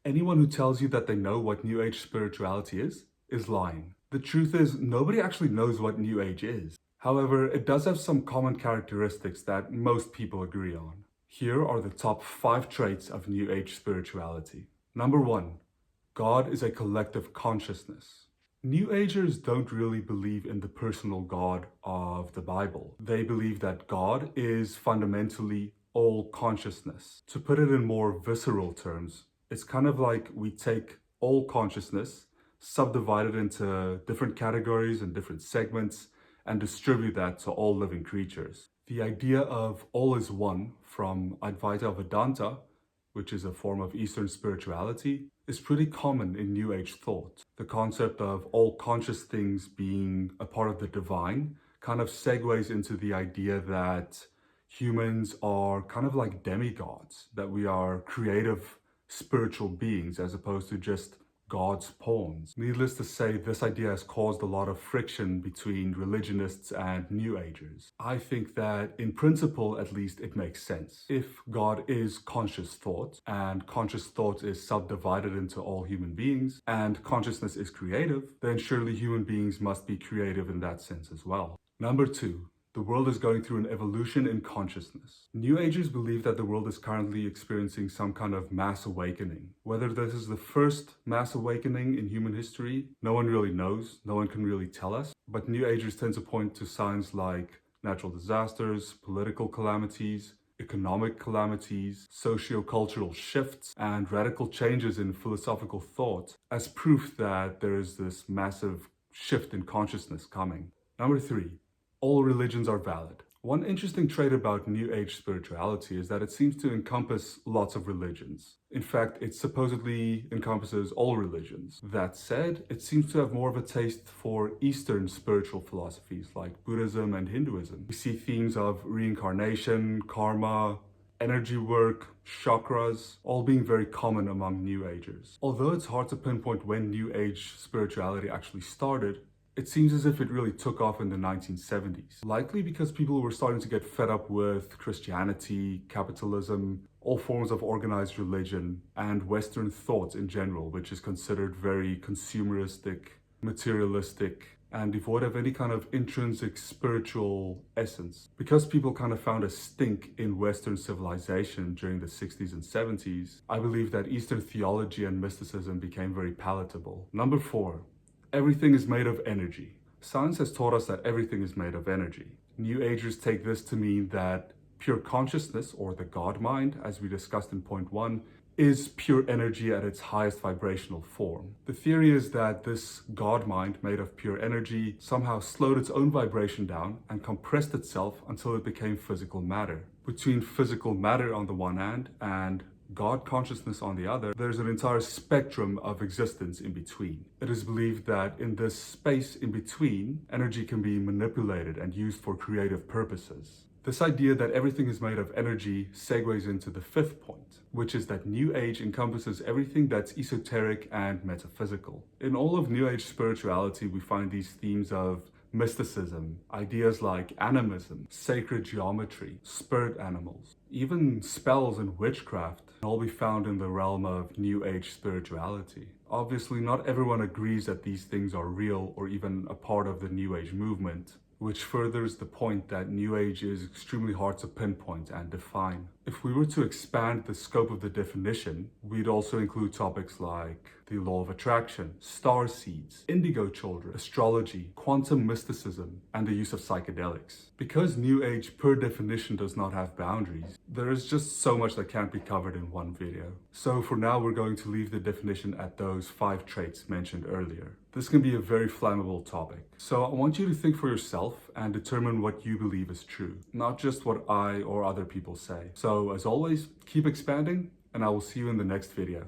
Anyone who tells you that they know what New Age spirituality is lying. The truth is, nobody actually knows what New Age is. However, it does have some common characteristics that most people agree on. Here are the top 5 traits of New Age spirituality. Number 1. God is a collective consciousness. New Agers don't really believe in the personal God of the Bible. They believe that God is fundamentally all consciousness. To put it in more visceral terms, it's kind of like we take all consciousness, subdivide it into different categories and different segments, and distribute that to all living creatures. The idea of all is one from Advaita Vedanta, which is a form of Eastern spirituality, is pretty common in New Age thought. The concept of all conscious things being a part of the divine kind of segues into the idea that humans are kind of like demigods, that we are creative spiritual beings as opposed to just God's pawns. Needless to say, this idea has caused a lot of friction between religionists and New Agers. I think that in principle, at least, it makes sense. If God is conscious thought, and conscious thought is subdivided into all human beings, and consciousness is creative, then surely human beings must be creative in that sense as well. Number 2. The world is going through an evolution in consciousness. New Agers believe that the world is currently experiencing some kind of mass awakening. Whether this is the first mass awakening in human history, no one really knows, no one can really tell us. But New Agers tend to point to signs like natural disasters, political calamities, economic calamities, socio-cultural shifts, and radical changes in philosophical thought as proof that there is this massive shift in consciousness coming. Number 3. All religions are valid. One interesting trait about New Age spirituality is that it seems to encompass lots of religions. In fact, it supposedly encompasses all religions. That said, it seems to have more of a taste for Eastern spiritual philosophies like Buddhism and Hinduism. We see themes of reincarnation, karma, energy work, chakras, all being very common among New Agers. Although it's hard to pinpoint when New Age spirituality actually started, it seems as if it really took off in the 1970s, likely because people were starting to get fed up with Christianity, capitalism, all forms of organized religion, and Western thought in general, which is considered very consumeristic, materialistic, and devoid of any kind of intrinsic spiritual essence. Because people kind of found a stink in Western civilization during the 60s and 70s, I believe that Eastern theology and mysticism became very palatable. Number 4. Everything is made of energy. Science has taught us that everything is made of energy. New Agers take this to mean that pure consciousness, or the God mind, as we discussed in point 1, is pure energy at its highest vibrational form. The theory is that this God mind, made of pure energy, somehow slowed its own vibration down and compressed itself until it became physical matter. Between physical matter on the one hand and God consciousness on the other, there's an entire spectrum of existence in between. It is believed that in this space in between, energy can be manipulated and used for creative purposes. This idea that everything is made of energy segues into the 5th point, which is that New Age encompasses everything that's esoteric and metaphysical. In all of New Age spirituality, we find these themes of mysticism, ideas like animism, sacred geometry, spirit animals, even spells and witchcraft can all be found in the realm of New Age spirituality. Obviously, not everyone agrees that these things are real or even a part of the New Age movement, which furthers the point that New Age is extremely hard to pinpoint and define. If we were to expand the scope of the definition, we'd also include topics like the law of attraction, star seeds, indigo children, astrology, quantum mysticism, and the use of psychedelics. Because New Age per definition does not have boundaries, there is just so much that can't be covered in one video. So for now, we're going to leave the definition at those 5 traits mentioned earlier. This can be a very flammable topic. So I want you to think for yourself and determine what you believe is true, not just what I or other people say. So as always, keep expanding, and I will see you in the next video.